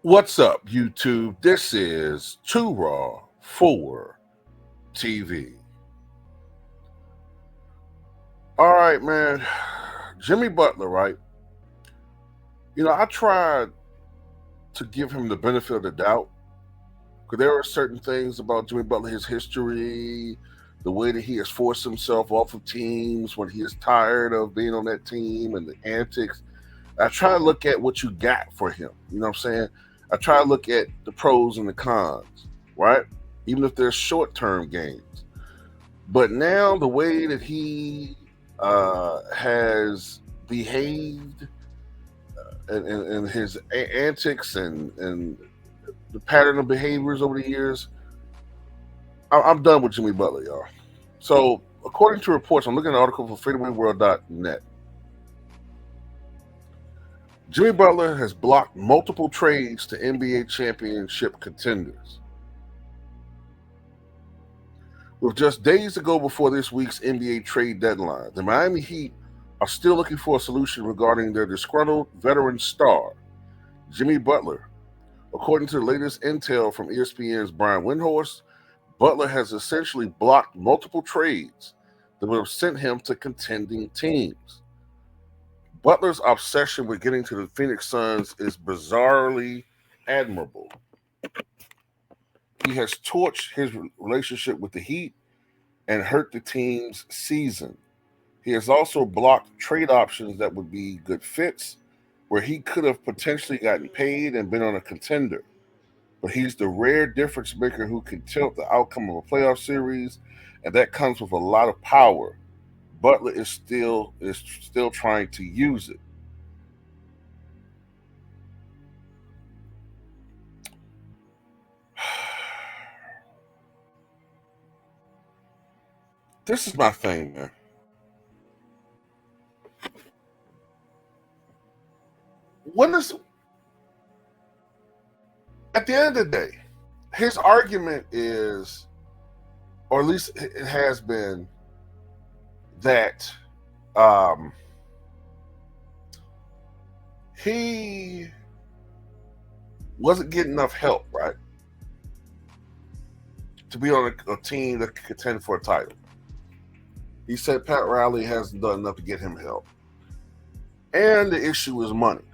What's up, YouTube? This is Too Raw for TV. All right, man. Jimmy Butler, right? I tried to give him the benefit of the doubt because there are certain things about Jimmy Butler, his history, the way that he has forced himself off of teams when he is tired of being on that team and the antics. I try to look at what you got for him. You know what I'm saying? I try to look at the pros and the cons, right? Even if they're short-term gains. But now the way that he has behaved and his antics and the pattern of behaviors over the years, I'm done with Jimmy Butler, y'all. So, according to reports, I'm looking at an article for freedomworld.net. Jimmy Butler has blocked multiple trades to NBA championship contenders. With just days to go before this week's NBA trade deadline, the Miami Heat are still looking for a solution regarding their disgruntled veteran star, Jimmy Butler. According to the latest intel from ESPN's Brian Windhorst, Butler has essentially blocked multiple trades that would have sent him to contending teams. Butler's obsession with getting to the Phoenix Suns is bizarrely admirable. He has torched his relationship with the Heat and hurt the team's season. He has also blocked trade options that would be good fits, where he could have potentially gotten paid and been on a contender. But he's the rare difference maker who can tilt the outcome of a playoff series, and that comes with a lot of power. Butler is still trying to use it. This is my thing, man. At the end of the day, his argument is, or at least it has been, that he wasn't getting enough help, right, to be on a team that could contend for a title. He said Pat Riley hasn't done enough to get him help. And the issue is money,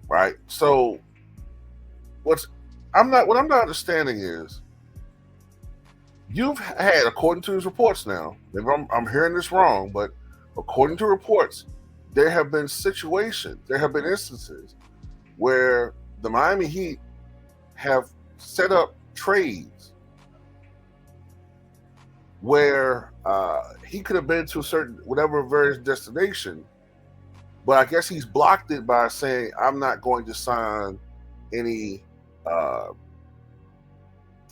right? So what I'm not understanding is, you've had, according to his reports now, maybe I'm hearing this wrong, but according to reports, there have been instances where the Miami Heat have set up trades where he could have been to a certain, whatever various destination, but I guess he's blocked it by saying, I'm not going to sign any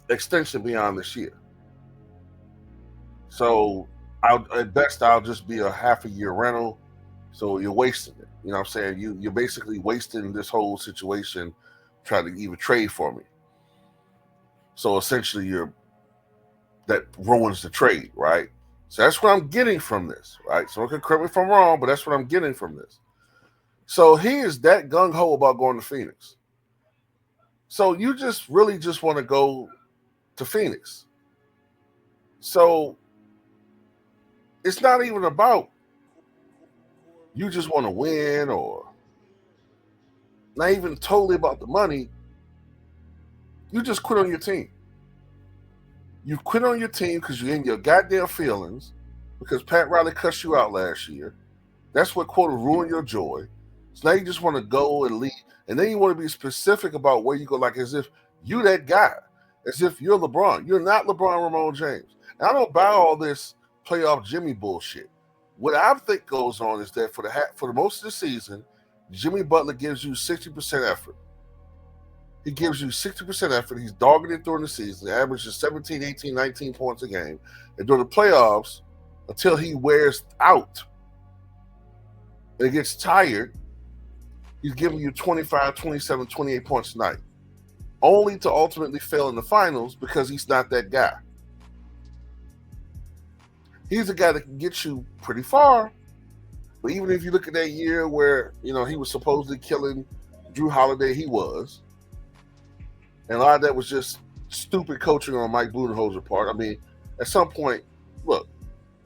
extension beyond this year. So at best, I'll just be a half a year rental. So you're wasting it. You know what I'm saying? You're basically wasting this whole situation trying to even trade for me. So essentially that ruins the trade, right? So that's what I'm getting from this, right? So okay, correct me if I'm wrong, but that's what I'm getting from this. So he is that gung-ho about going to Phoenix. So you just really just want to go to Phoenix. So it's not even about you just want to win, or not even totally about the money. You just quit on your team. You quit on your team because you're in your goddamn feelings because Pat Riley cussed you out last year. That's what, quote, ruined your joy. So now you just want to go and leave. And then you want to be specific about where you go, like as if you that guy, as if you're LeBron. You're not LeBron Ramon James. And I don't buy all this playoff Jimmy bullshit. What I think goes on is that for the most of the season, Jimmy Butler gives you 60% effort. He gives you 60% effort. He's dogging it during the season. He averages 17, 18, 19 points a game. And during the playoffs, until he wears out and gets tired, he's giving you 25, 27, 28 points a night, only to ultimately fail in the finals because he's not that guy. He's a guy that can get you pretty far. But even if you look at that year where, he was supposedly killing Drew Holiday, he was. And a lot of that was just stupid coaching on Mike Budenholzer's part. I mean, at some point, look,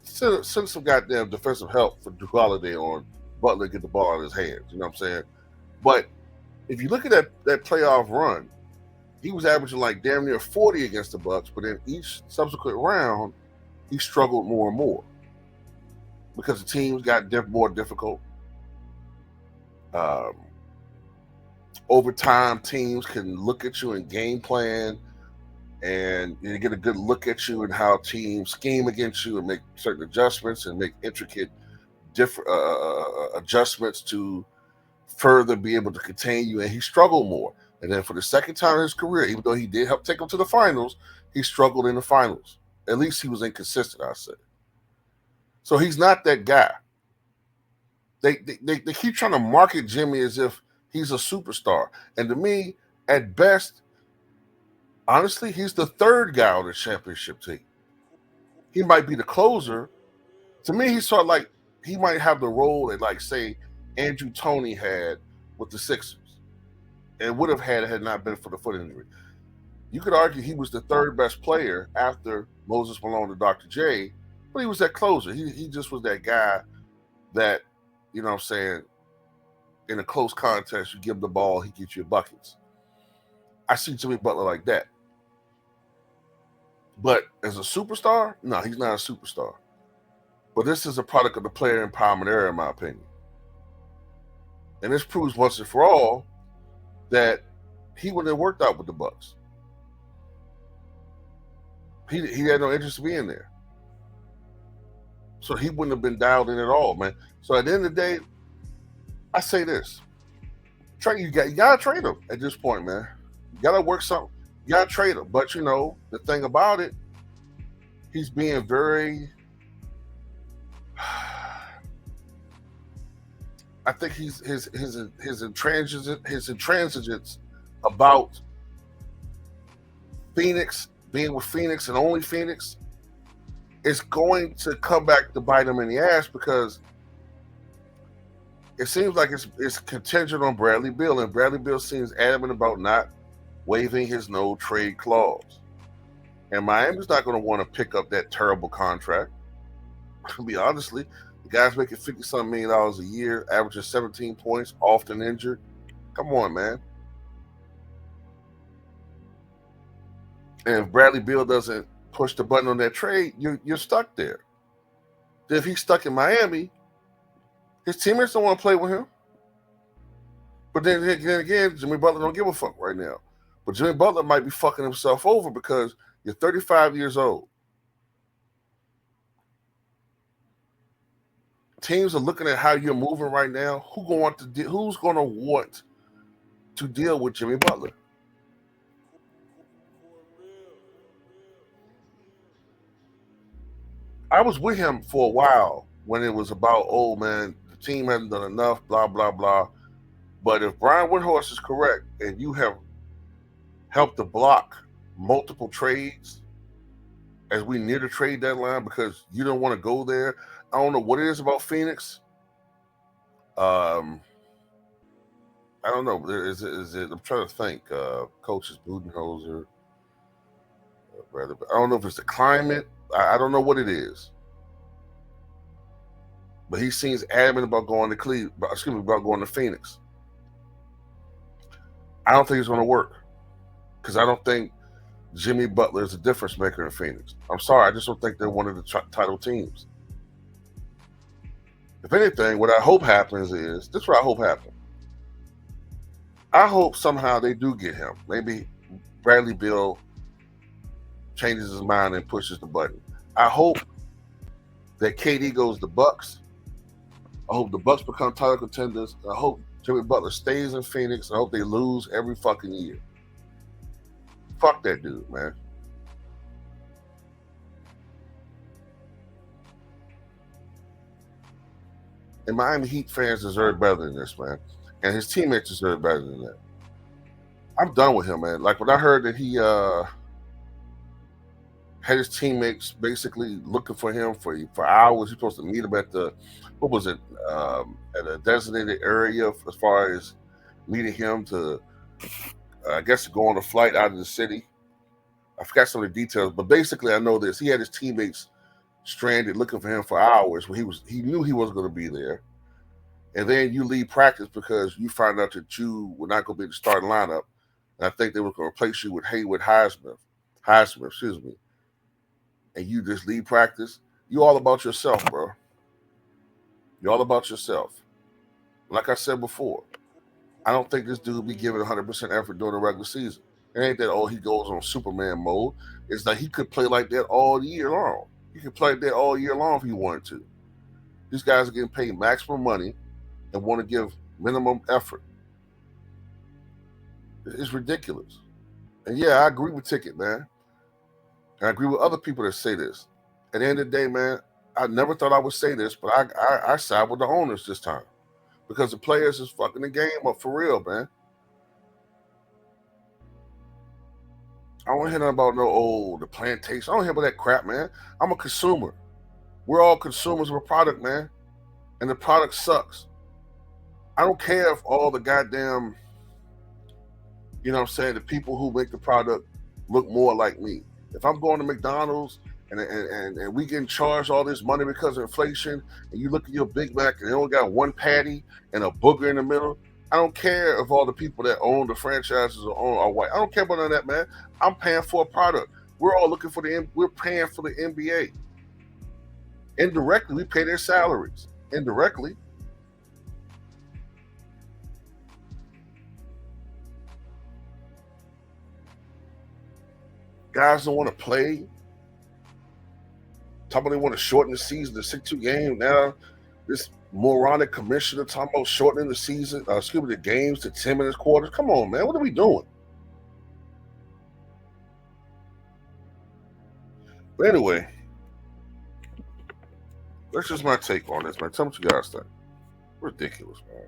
send some goddamn defensive help for Drew Holiday on Butler get the ball in his hands. You know what I'm saying? But if you look at that playoff run, he was averaging like damn near 40 against the Bucks, but in each subsequent round, he struggled more and more because the teams got more difficult. Over time, teams can look at you and game plan, and you get a good look at you and how teams scheme against you and make certain adjustments and make intricate different adjustments to further be able to contain you. And he struggled more. And then for the second time in his career, even though he did help take him to the finals, he struggled in the finals. At least he was inconsistent, I say. So he's not that guy. They keep trying to market Jimmy as if he's a superstar. And to me, at best, honestly, he's the third guy on the championship team. He might be the closer. To me, he's sort of like he might have the role that, like, say, Andrew Toney had with the Sixers and would have had it had not been for the foot injury. You could argue he was the third best player after Moses Malone and Dr. J, but he was that closer. He just was that guy that, you know what I'm saying, in a close contest, you give him the ball, he gets you buckets. I see Jimmy Butler like that. But as a superstar, no, he's not a superstar. But this is a product of the player empowerment era, in my opinion. And this proves once and for all that he wouldn't have worked out with the Bucks. He had no interest in being there. So he wouldn't have been dialed in at all, man. So at the end of the day, I say this. You gotta trade him at this point, man. You gotta work something. You gotta trade him. But you know, the thing about it, he's being very I think his intransigence about Phoenix, being with Phoenix and only Phoenix, is going to come back to bite him in the ass because it seems like it's contingent on Bradley Beal, and Bradley Beal seems adamant about not waiving his no trade clause. And Miami's not going to want to pick up that terrible contract. To be honestly, the guy's making $50-something million a year, averaging 17 points, often injured. Come on, man. And if Bradley Beal doesn't push the button on that trade, you're stuck there. If he's stuck in Miami, his teammates don't want to play with him. But then again, Jimmy Butler don't give a fuck right now. But Jimmy Butler might be fucking himself over because you're 35 years old. Teams are looking at how you're moving right now. Who's going to want to deal with Jimmy Butler? I was with him for a while when it was about, oh man, the team hasn't done enough, blah, blah, blah. But if Brian Windhorst is correct and you have helped to block multiple trades as we near the trade deadline because you don't want to go there, I don't know what it is about Phoenix. I don't know. Is it? I'm trying to think. Coaches Budenholzer. I don't know if it's the climate. I don't know what it is. But he seems adamant about going to about going to Phoenix. I don't think it's going to work because I don't think Jimmy Butler is a difference maker in Phoenix. I'm sorry, I just don't think they're one of the title teams. If anything, what I hope happens is this: is what I hope happens. I hope somehow they do get him. Maybe Bradley Beal changes his mind and pushes the button. I hope that KD goes to Bucks. I hope the Bucks become title contenders. I hope Jimmy Butler stays in Phoenix. I hope they lose every fucking year. Fuck that dude, man. And Miami Heat fans deserve better than this, man. And his teammates deserve better than that. I'm done with him, man. Like when I heard that he had his teammates basically looking for him for hours. He's supposed to meet him at at a designated area as far as meeting him to I guess to go on a flight out of the city. I forgot some of the details, but basically I know this. He had his teammates stranded looking for him for hours when he knew he wasn't going to be there. And then you leave practice because you find out that you were not going to be in the starting lineup. And I think they were going to replace you with Highsmith, excuse me. And you just leave practice. You all about yourself, bro. You're all about yourself. Like I said before, I don't think this dude be giving 100% effort during the regular season. It ain't that, he goes on Superman mode. It's like he could play like that all year long. He could play like that all year long if he wanted to. These guys are getting paid maximum money and want to give minimum effort. It's ridiculous. And yeah, I agree with Ticket, man. And I agree with other people that say this. At the end of the day, man, I never thought I would say this, but I side with the owners this time. Because the players is fucking the game up for real, man. I don't hear nothing about the plantation. I don't hear about that crap, man. I'm a consumer. We're all consumers of a product, man. And the product sucks. I don't care if all the goddamn, you know what I'm saying, the people who make the product look more like me. If I'm going to McDonald's and we getting charged all this money because of inflation, and you look at your Big Mac and they only got one patty and a booger in the middle, I don't care if all the people that own the franchises are white. I don't care about none of that, man. I'm paying for a product. We're all looking for we're paying for the NBA. Indirectly, we pay their salaries. Indirectly. Guys don't want to play. Talking about they want to shorten the season to 62 games. Now, this moronic commissioner talking about shortening the season, the games to 10 minutes quarters. Come on, man. What are we doing? But anyway, that's just my take on this, man. Tell me what you guys think. Ridiculous, man.